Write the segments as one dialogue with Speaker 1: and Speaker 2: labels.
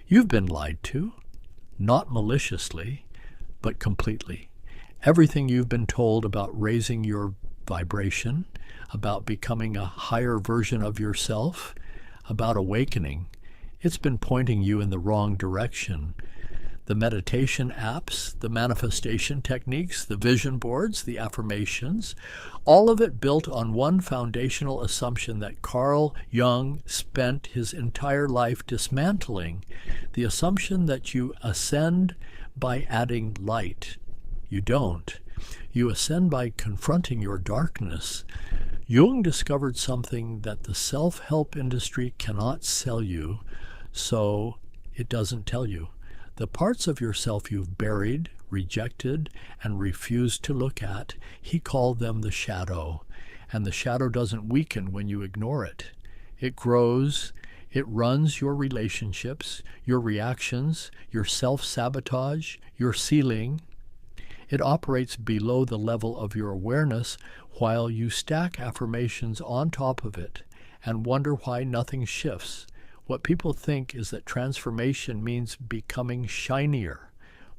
Speaker 1: You've been lied to, not maliciously, but completely. Everything you've been told about raising your vibration, about becoming a higher version of yourself, about awakening, it's been pointing you in the wrong direction. The meditation apps, the manifestation techniques, the vision boards, the affirmations, all of it built on one foundational assumption that Carl Jung spent his entire life dismantling, the assumption that you ascend by adding light. You don't. You ascend by confronting your darkness. Jung discovered something that the self-help industry cannot sell you, so it doesn't tell you. The parts of yourself you've buried, rejected, and refused to look at, he called them the shadow. And the shadow doesn't weaken when you ignore it. It grows, it runs your relationships, your reactions, your self-sabotage, your ceiling. It operates below the level of your awareness while you stack affirmations on top of it and wonder why nothing shifts. What people think is that transformation means becoming shinier,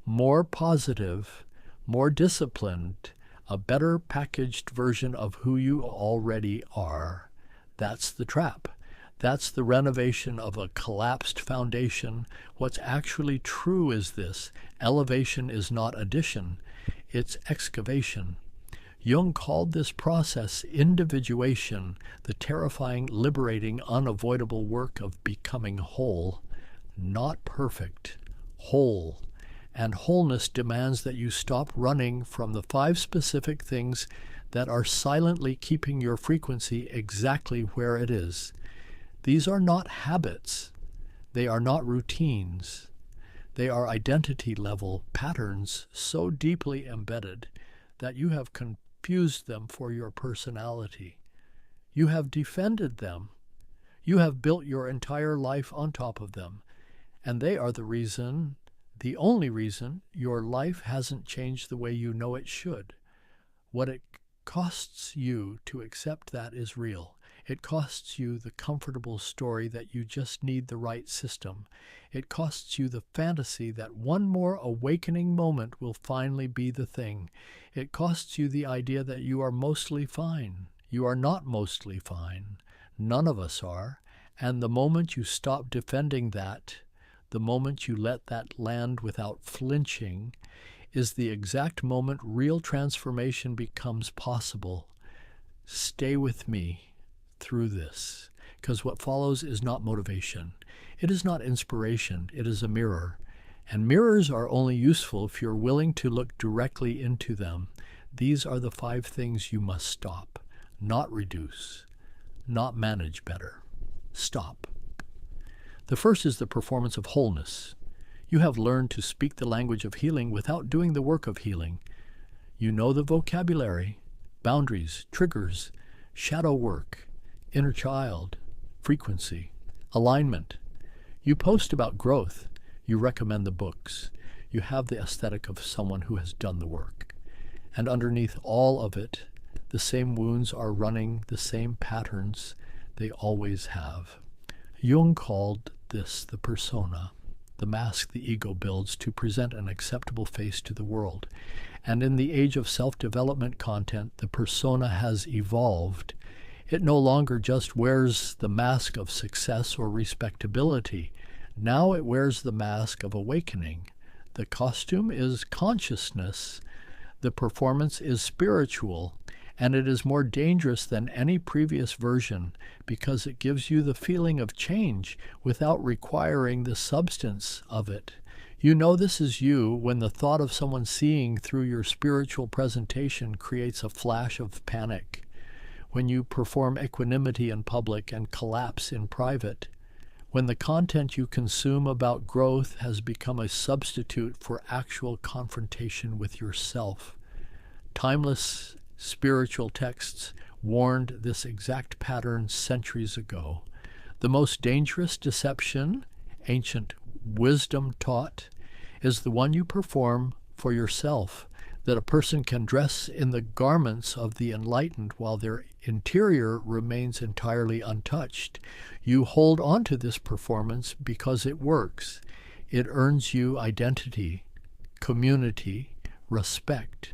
Speaker 1: more positive, more disciplined, a better packaged version of who you already are. That's the trap. That's the renovation of a collapsed foundation. What's actually true is this: elevation is not addition, it's excavation. Jung called this process individuation, the terrifying, liberating, unavoidable work of becoming whole, not perfect, whole. And wholeness demands that you stop running from the 5 specific things that are silently keeping your frequency exactly where it is. These are not habits. They are not routines. They are identity-level patterns so deeply embedded that you have confused them for your personality. You have defended them. You have built your entire life on top of them. And they are the only reason your life hasn't changed the way you know it should. What it costs you to accept that is real. It costs you the comfortable story that you just need the right system. It costs you the fantasy that one more awakening moment will finally be the thing. It costs you the idea that you are mostly fine. You are not mostly fine. None of us are. And the moment you stop defending that, the moment you let that land without flinching, is the exact moment real transformation becomes possible. Stay with me through this, because what follows is not motivation. It is not inspiration. It is a mirror. And mirrors are only useful if you're willing to look directly into them. These are the 5 things you must stop, not reduce, not manage better. Stop. The first is the performance of wholeness. You have learned to speak the language of healing without doing the work of healing. You know the vocabulary, boundaries, triggers, shadow work, inner child, frequency, alignment. You post about growth. You recommend the books. You have the aesthetic of someone who has done the work. And underneath all of it, the same wounds are running, the same patterns they always have. Jung called this the persona, the mask the ego builds to present an acceptable face to the world. And in the age of self-development content, the persona has evolved. It no longer just wears the mask of success or respectability. Now it wears the mask of awakening. The costume is consciousness. The performance is spiritual. And it is more dangerous than any previous version because it gives you the feeling of change without requiring the substance of it. You know this is you when the thought of someone seeing through your spiritual presentation creates a flash of panic. When you perform equanimity in public and collapse in private. When the content you consume about growth has become a substitute for actual confrontation with yourself. Timeless spiritual texts warned this exact pattern centuries ago. The most dangerous deception, ancient wisdom taught, is the one you perform for yourself. that a person can dress in the garments of the enlightened while their interior remains entirely untouched. You hold on to this performance because it works. It earns you identity, community, respect.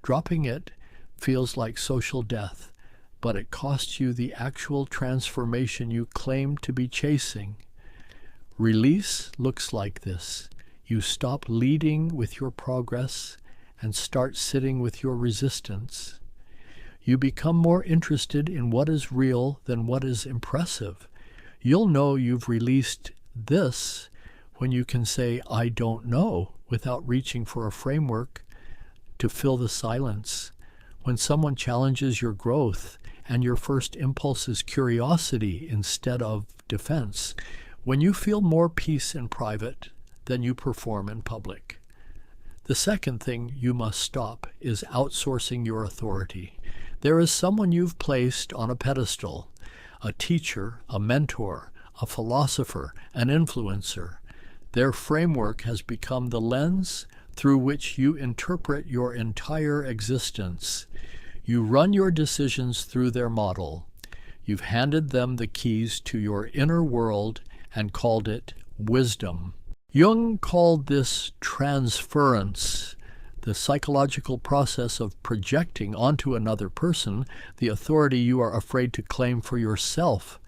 Speaker 1: Dropping it feels like social death, but it costs you the actual transformation you claim to be chasing. Release looks like this. You stop leading with your progress and start sitting with your resistance. You become more interested in what is real than what is impressive. You'll know you've released this when you can say, "I don't know," without reaching for a framework to fill the silence. When someone challenges your growth and your first impulse is curiosity instead of defense, when you feel more peace in private than you perform in public. The second thing you must stop is outsourcing your authority. There is someone you've placed on a pedestal, a teacher, a mentor, a philosopher, an influencer. Their framework has become the lens through which you interpret your entire existence. You run your decisions through their model. You've handed them the keys to your inner world and called it wisdom. Jung called this transference, the psychological process of projecting onto another person the authority you are afraid to claim for yourself.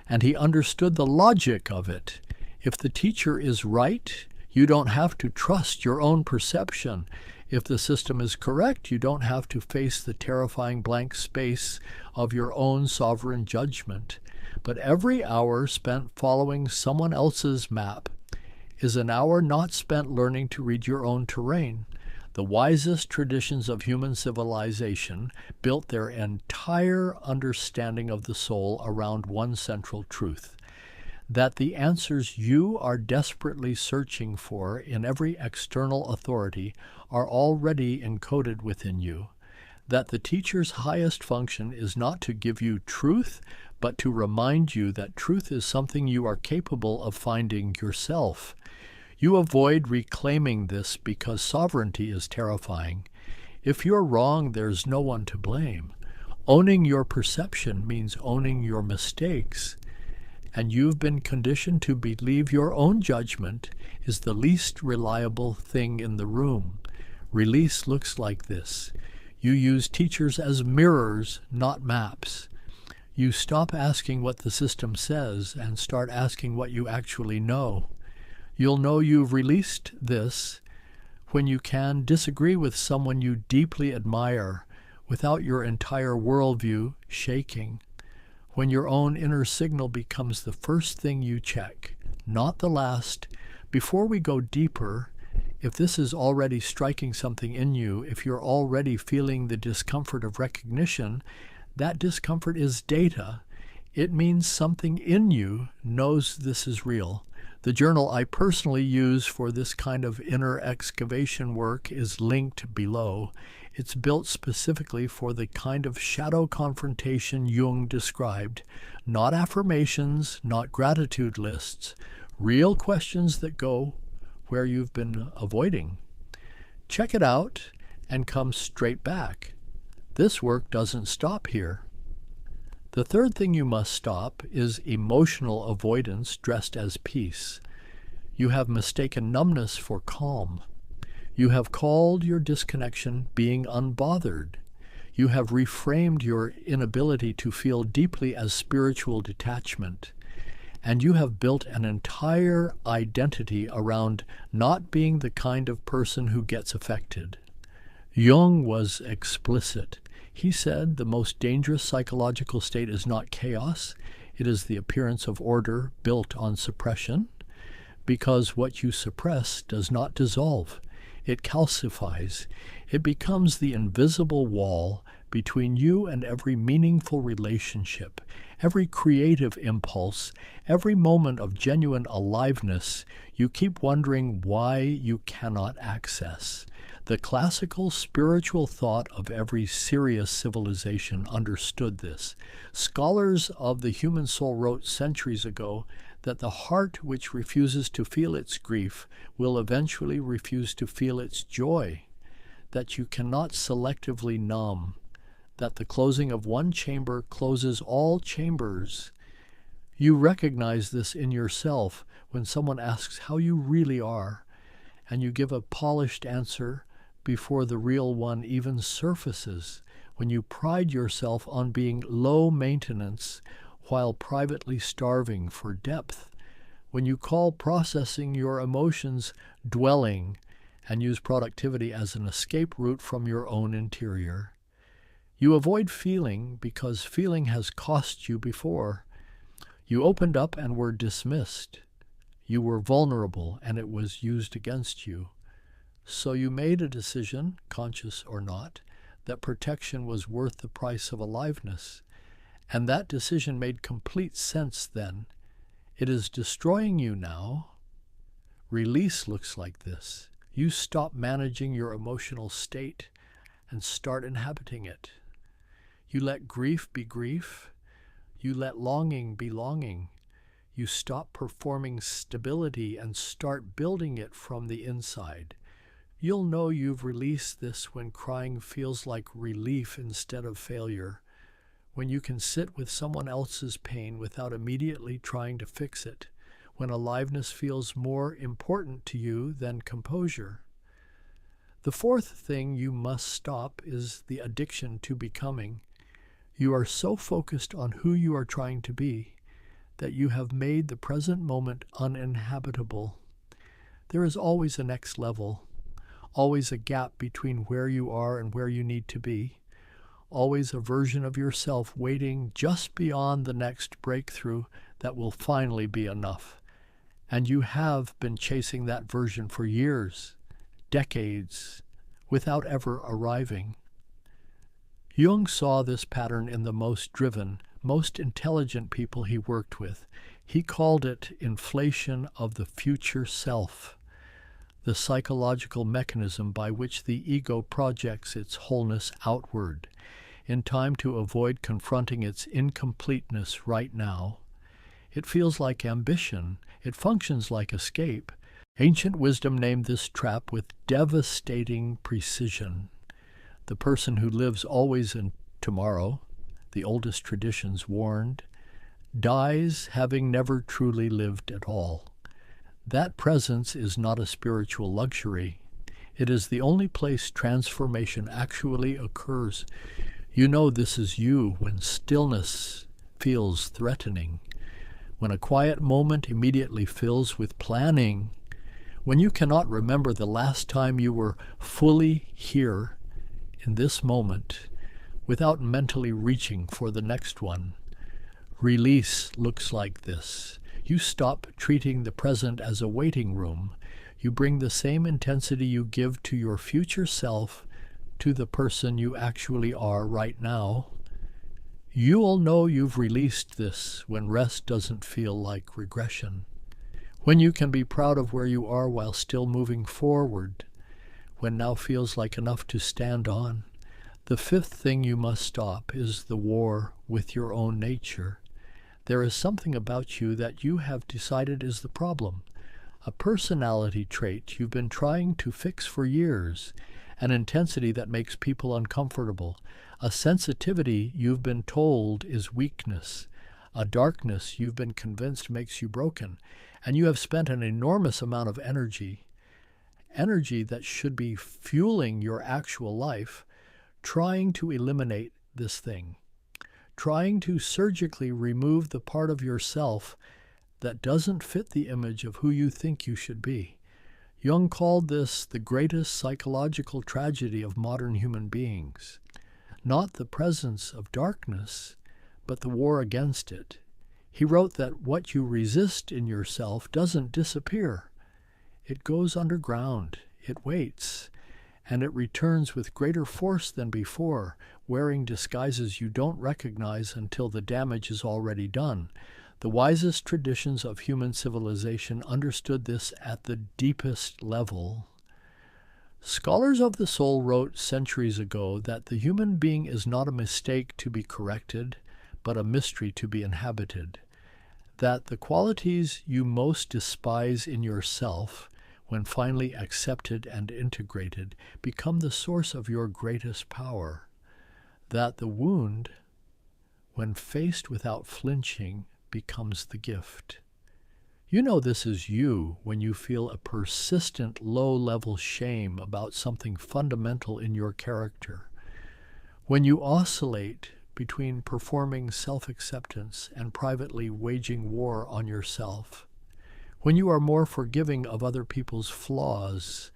Speaker 1: And he understood the logic of it. If the teacher is right, you don't have to trust your own perception. If the system is correct, you don't have to face the terrifying blank space of your own sovereign judgment. But every hour spent following someone else's map is an hour not spent learning to read your own terrain. The wisest traditions of human civilization built their entire understanding of the soul around one central truth: that the answers you are desperately searching for in every external authority are already encoded within you. That the teacher's highest function is not to give you truth, but to remind you that truth is something you are capable of finding yourself. You avoid reclaiming this because sovereignty is terrifying. If you're wrong, there's no one to blame. Owning your perception means owning your mistakes. And you've been conditioned to believe your own judgment is the least reliable thing in the room. Release looks like this. You use teachers as mirrors, not maps. You stop asking what the system says and start asking what you actually know. You'll know you've released this when you can disagree with someone you deeply admire without your entire worldview shaking. When your own inner signal becomes the first thing you check, not the last. Before we go deeper, if this is already striking something in you, if you're already feeling the discomfort of recognition, that discomfort is data. It means something in you knows this is real. The journal I personally use for this kind of inner excavation work is linked below. It's built specifically for the kind of shadow confrontation Jung described. Not affirmations, not gratitude lists. Real questions that go where you've been avoiding. Check it out and come straight back. This work doesn't stop here. The third thing you must stop is emotional avoidance dressed as peace. You have mistaken numbness for calm. You have called your disconnection being unbothered. You have reframed your inability to feel deeply as spiritual detachment. And you have built an entire identity around not being the kind of person who gets affected. Jung was explicit. He said the most dangerous psychological state is not chaos, it is the appearance of order built on suppression, because what you suppress does not dissolve. It calcifies. It becomes the invisible wall between you and every meaningful relationship, every creative impulse, every moment of genuine aliveness you keep wondering why you cannot access. The classical spiritual thought of every serious civilization understood this. Scholars of the human soul wrote centuries ago that the heart which refuses to feel its grief will eventually refuse to feel its joy. that you cannot selectively numb, that the closing of one chamber closes all chambers. You recognize this in yourself when someone asks how you really are, and you give a polished answer before the real one even surfaces, when you pride yourself on being low maintenance while privately starving for depth, when you call processing your emotions dwelling and use productivity as an escape route from your own interior. You avoid feeling because feeling has cost you before. You opened up and were dismissed. You were vulnerable and it was used against you. So you made a decision, conscious or not, that protection was worth the price of aliveness. And that decision made complete sense then. It is destroying you now. Release looks like this. You stop managing your emotional state and start inhabiting it. You let grief be grief. You let longing be longing. You stop performing stability and start building it from the inside. You'll know you've released this when crying feels like relief instead of failure, when you can sit with someone else's pain without immediately trying to fix it, when aliveness feels more important to you than composure. The fourth thing you must stop is the addiction to becoming. You are so focused on who you are trying to be that you have made the present moment uninhabitable. There is always a next level, always a gap between where you are and where you need to be, always a version of yourself waiting just beyond the next breakthrough that will finally be enough. And you have been chasing that version for years, decades, without ever arriving. Jung saw this pattern in the most driven, most intelligent people he worked with. He called it inflation of the future self, the psychological mechanism by which the ego projects its wholeness outward, in time to avoid confronting its incompleteness right now. It feels like ambition. It functions like escape. Ancient wisdom named this trap with devastating precision. The person who lives always in tomorrow, the oldest traditions warned, dies having never truly lived at all. That presence is not a spiritual luxury. It is the only place transformation actually occurs. You know this is you when stillness feels threatening, when a quiet moment immediately fills with planning, when you cannot remember the last time you were fully here in this moment without mentally reaching for the next one. Release looks like this. You stop treating the present as a waiting room. You bring the same intensity you give to your future self to the person you actually are right now. You'll know you've released this when rest doesn't feel like regression, when you can be proud of where you are while still moving forward, when now feels like enough to stand on. The fifth thing you must stop is the war with your own nature. There is something about you that you have decided is the problem, a personality trait you've been trying to fix for years, an intensity that makes people uncomfortable, a sensitivity you've been told is weakness, a darkness you've been convinced makes you broken, and you have spent an enormous amount of energy that should be fueling your actual life, trying to eliminate this thing, trying to surgically remove the part of yourself that doesn't fit the image of who you think you should be. Jung called this the greatest psychological tragedy of modern human beings. Not the presence of darkness, but the war against it. He wrote that what you resist in yourself doesn't disappear. It goes underground, it waits, and it returns with greater force than before, wearing disguises you don't recognize until the damage is already done. The wisest traditions of human civilization understood this at the deepest level. Scholars of the soul wrote centuries ago that the human being is not a mistake to be corrected, but a mystery to be inhabited. That the qualities you most despise in yourself, when finally accepted and integrated, become the source of your greatest power. That the wound, when faced without flinching, becomes the gift. You know this is you when you feel a persistent low-level shame about something fundamental in your character. When you oscillate between performing self-acceptance and privately waging war on yourself. When you are more forgiving of other people's flaws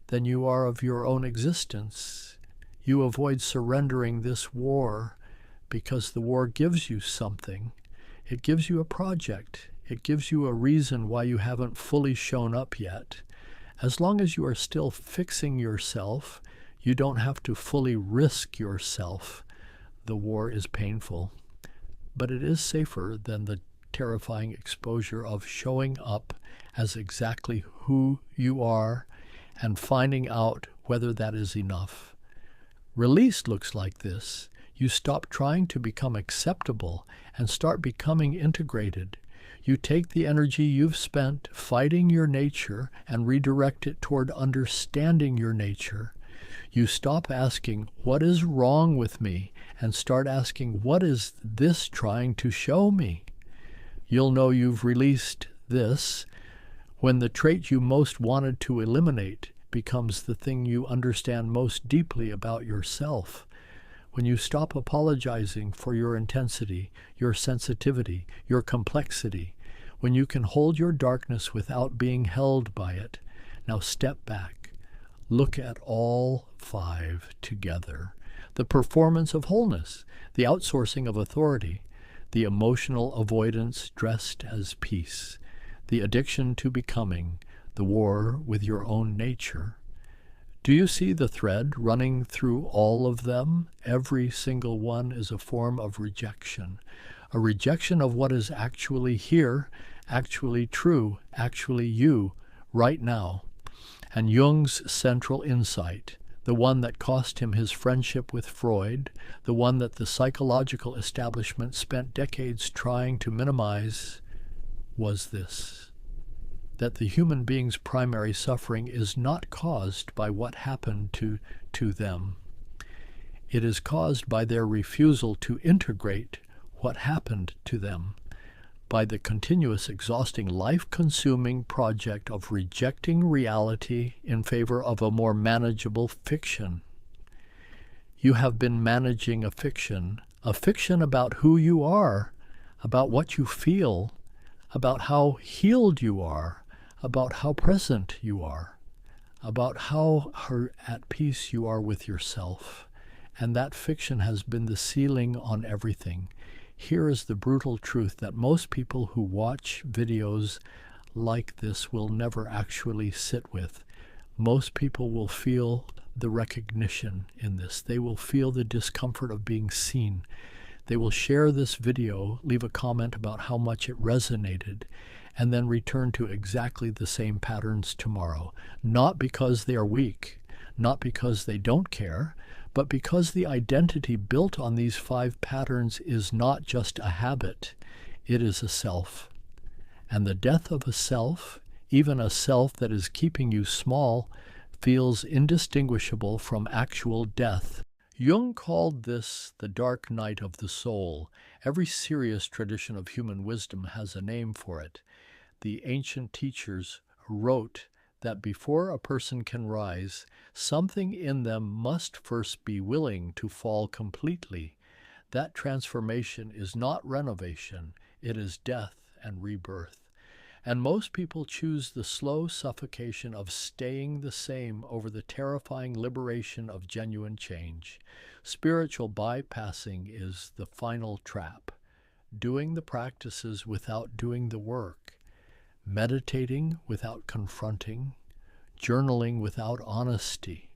Speaker 1: than you are of your own existence, you avoid surrendering this war because the war gives you something. It gives you a project. It gives you a reason why you haven't fully shown up yet. As long as you are still fixing yourself, you don't have to fully risk yourself. The war is painful, but it is safer than the terrifying exposure of showing up as exactly who you are and finding out whether that is enough. Release looks like this. You stop trying to become acceptable and start becoming integrated. You take the energy you've spent fighting your nature and redirect it toward understanding your nature. You stop asking, what is wrong with me? And start asking, what is this trying to show me? You'll know you've released this when the trait you most wanted to eliminate becomes the thing you understand most deeply about yourself. When you stop apologizing for your intensity, your sensitivity, your complexity, when you can hold your darkness without being held by it. Now step back. Look at all 5 together. The performance of wholeness, the outsourcing of authority, the emotional avoidance dressed as peace, the addiction to becoming, the war with your own nature. Do you see the thread running through all of them? Every single one is a form of rejection, a rejection of what is actually here, actually true, actually you, right now. And Jung's central insight, the one that cost him his friendship with Freud, the one that the psychological establishment spent decades trying to minimize, was this: that the human being's primary suffering is not caused by what happened to them. It is caused by their refusal to integrate what happened to them, by the continuous, exhausting, life-consuming project of rejecting reality in favor of a more manageable fiction. You have been managing a fiction about who you are, about what you feel, about how healed you are, about how present you are, about how at peace you are with yourself. And that fiction has been the ceiling on everything. Here is the brutal truth that most people who watch videos like this will never actually sit with. Most people will feel the recognition in this. They will feel the discomfort of being seen. They will share this video, leave a comment about how much it resonated, and then return to exactly the same patterns tomorrow. Not because they are weak, not because they don't care, but because the identity built on these 5 patterns is not just a habit, it is a self. And the death of a self, even a self that is keeping you small, feels indistinguishable from actual death. Jung called this the dark night of the soul. Every serious tradition of human wisdom has a name for it. The ancient teachers wrote that before a person can rise, something in them must first be willing to fall completely. That transformation is not renovation, it is death and rebirth. And most people choose the slow suffocation of staying the same over the terrifying liberation of genuine change. Spiritual bypassing is the final trap. Doing the practices without doing the work. Meditating without confronting, journaling without honesty,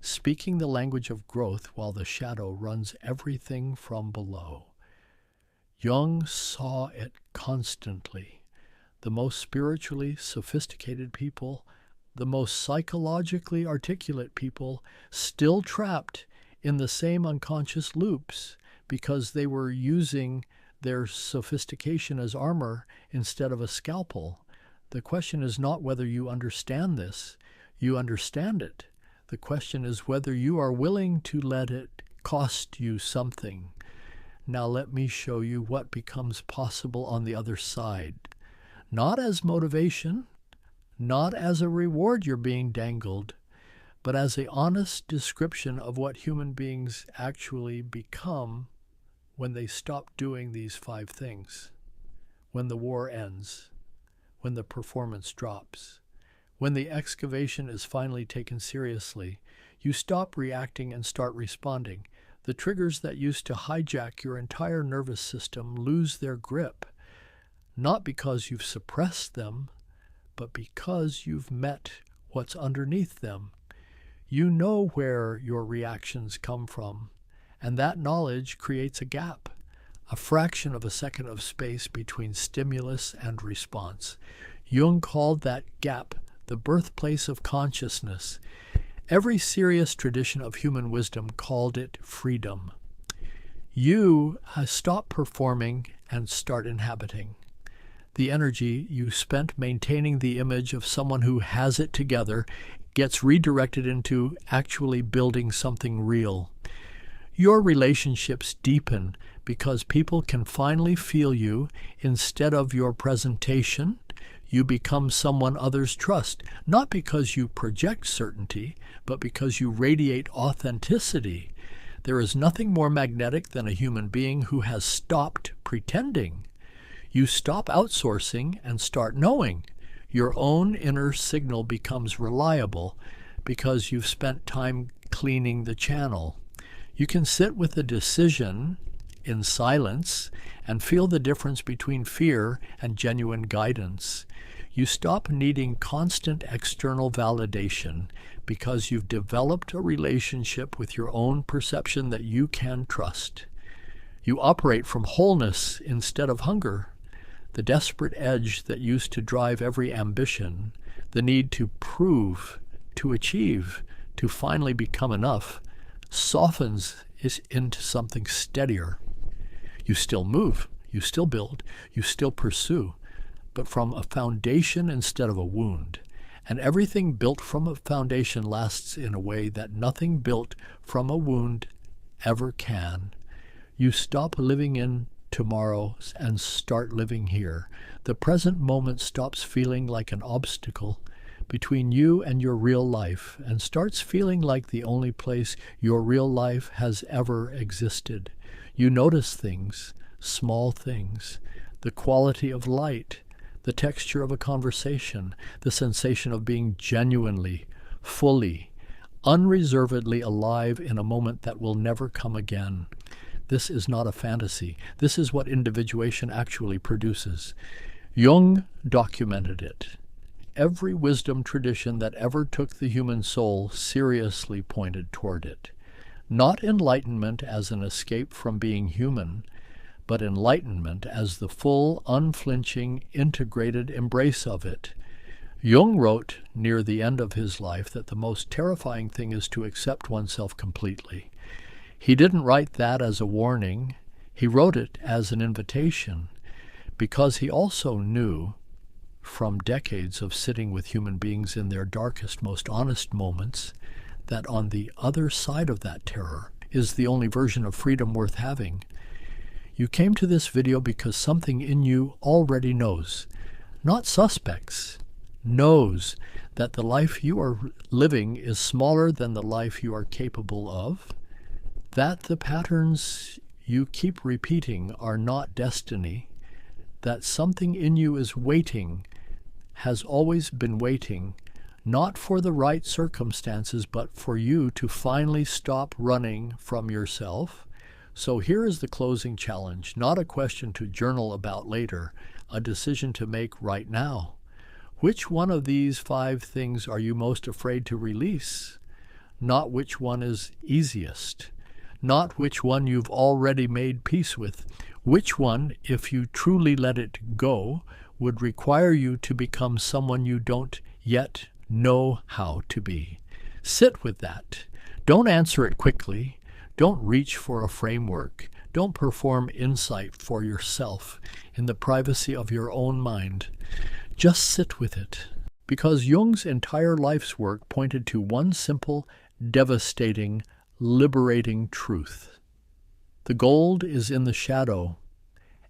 Speaker 1: speaking the language of growth while the shadow runs everything from below. Jung saw it constantly. The most spiritually sophisticated people, the most psychologically articulate people, still trapped in the same unconscious loops because they were using their sophistication as armor instead of a scalpel. The question is not whether you understand this. You understand it. The question is whether you are willing to let it cost you something. Now let me show you what becomes possible on the other side. Not as motivation, not as a reward you're being dangled, but as an honest description of what human beings actually become when they stop doing these 5 things. When the war ends, when the performance drops, when the excavation is finally taken seriously, you stop reacting and start responding. The triggers that used to hijack your entire nervous system lose their grip, not because you've suppressed them, but because you've met what's underneath them. You know where your reactions come from, and that knowledge creates a gap, a fraction of a second of space between stimulus and response. Jung called that gap the birthplace of consciousness. Every serious tradition of human wisdom called it freedom. You stop performing and start inhabiting. The energy you spent maintaining the image of someone who has it together gets redirected into actually building something real. Your relationships deepen because people can finally feel you instead of your presentation. You become someone others trust, not because you project certainty, but because you radiate authenticity. There is nothing more magnetic than a human being who has stopped pretending. You stop outsourcing and start knowing. Your own inner signal becomes reliable because you've spent time cleaning the channel. You can sit with a decision in silence and feel the difference between fear and genuine guidance. You stop needing constant external validation because you've developed a relationship with your own perception that you can trust. You operate from wholeness instead of hunger. The desperate edge that used to drive every ambition, the need to prove, to achieve, to finally become enough, softens into something steadier. You still move, you still build, you still pursue, but from a foundation instead of a wound. And everything built from a foundation lasts in a way that nothing built from a wound ever can. You stop living in tomorrow and start living here. The present moment stops feeling like an obstacle between you and your real life and starts feeling like the only place your real life has ever existed. You notice things, small things, the quality of light, the texture of a conversation, the sensation of being genuinely, fully, unreservedly alive in a moment that will never come again. This is not a fantasy. This is what individuation actually produces. Jung documented it. Every wisdom tradition that ever took the human soul seriously pointed toward it. Not enlightenment as an escape from being human, but enlightenment as the full, unflinching, integrated embrace of it. Jung wrote near the end of his life that the most terrifying thing is to accept oneself completely. He didn't write that as a warning. He wrote it as an invitation, because he also knew from decades of sitting with human beings in their darkest, most honest moments that on the other side of that terror is the only version of freedom worth having. You came to this video because something in you already knows, not suspects, knows that the life you are living is smaller than the life you are capable of, that the patterns you keep repeating are not destiny, that something in you is waiting, has always been waiting, not for the right circumstances, but for you to finally stop running from yourself. So here is the closing challenge, not a question to journal about later, a decision to make right now. Which one of these 5 things are you most afraid to release? Not which one is easiest. Not which one you've already made peace with. Which one, if you truly let it go, would require you to become someone you don't yet know how to be. Sit with that. Don't answer it quickly. Don't reach for a framework. Don't perform insight for yourself in the privacy of your own mind. Just sit with it, because Jung's entire life's work pointed to one simple, devastating, liberating truth. The gold is in the shadow.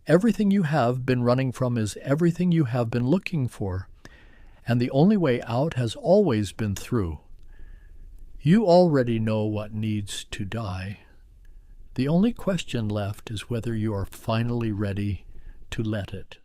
Speaker 1: Everything you have been running from is everything you have been looking for, and the only way out has always been through. You already know what needs to die. The only question left is whether you are finally ready to let it.